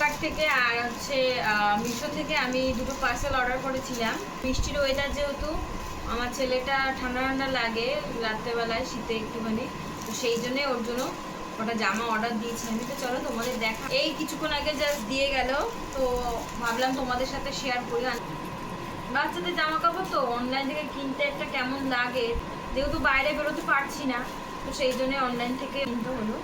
Flipkart থেকে আর হচ্ছে মিশো থেকে আমি দুটো পার্সেল অর্ডার করেছিলাম। বৃষ্টির ওয়েদার যেহেতু, আমার ছেলেটা ঠান্ডা ঠান্ডা লাগে রাত্রেবেলায়, শীতে একটুখানি, তো সেই জন্যে ওর জন্য ওটা জামা অর্ডার দিয়েছি আমি। তো চলো তোমাদের দেখা, এই কিছুক্ষণ আগে জাস্ট দিয়ে গেল, তো ভাবলাম তোমাদের সাথে শেয়ার করি। বাচ্চাদের জামা কাপড় তো অনলাইন থেকে কিনতে একটা কেমন লাগে, যেহেতু বাইরে বেরোতে পারছি না, তো সেই জন্য অনলাইন থেকে কিনতে হলো।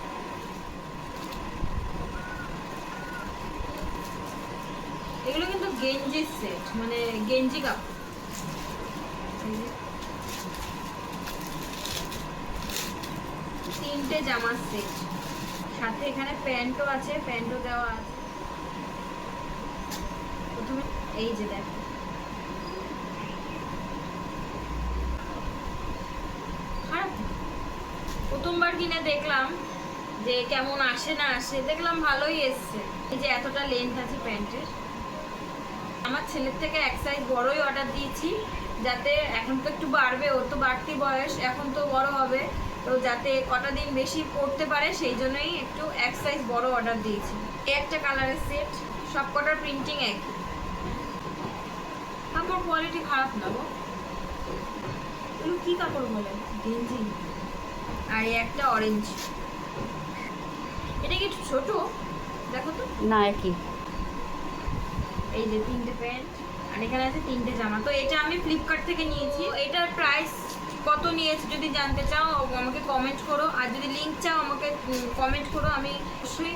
এগুলো কিন্তু গেঞ্জির সেট, মানে গেঞ্জি কাপড়। তিনটে জামার সেট, সাথে এখানে প্যান্টও আছে, প্যান্টও দেওয়া আছে। প্রথমে এই যে দেখো, প্রথমবার কিনে দেখলাম যে কেমন আসে না আসে, দেখলাম ভালোই এসছে। এই যে এতটা লেন্থ আছে প্যান্টের। আমার ছেলের থেকে এক সাইজ বড়ই অর্ডার দিয়েছি, যাতে এখন তো একটু বাড়বে, ওর তো বাড়তি বয়স, এখন তো বড় হবে, তো যাতে কটা দিন বেশি পড়তে পারে সেই জন্যই একটু এক সাইজ বড় অর্ডার দিয়েছি। এই একটা কালারের সেট, সব কটার প্রিন্টিং একই, কাপড় কোয়ালিটি খারাপ না গো। এগুলো কি কাপড় বলে, গেঞ্জি। আর এই একটা অরেঞ্জ, এটা কি একটু ছোট, দেখো তো। না একই। এই যে তিনটে প্যান্ট, আর এখানে আছে তিনটে জামা। তো এটা আমি ফ্লিপকার্ট থেকে নিয়েছি। এটার প্রাইস কত নিয়েছে যদি জানতে চাও আমাকে কমেন্ট করো, আর যদি লিঙ্ক চাও আমাকে কমেন্ট করো, আমি অবশ্যই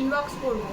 ইনবক্স করবো।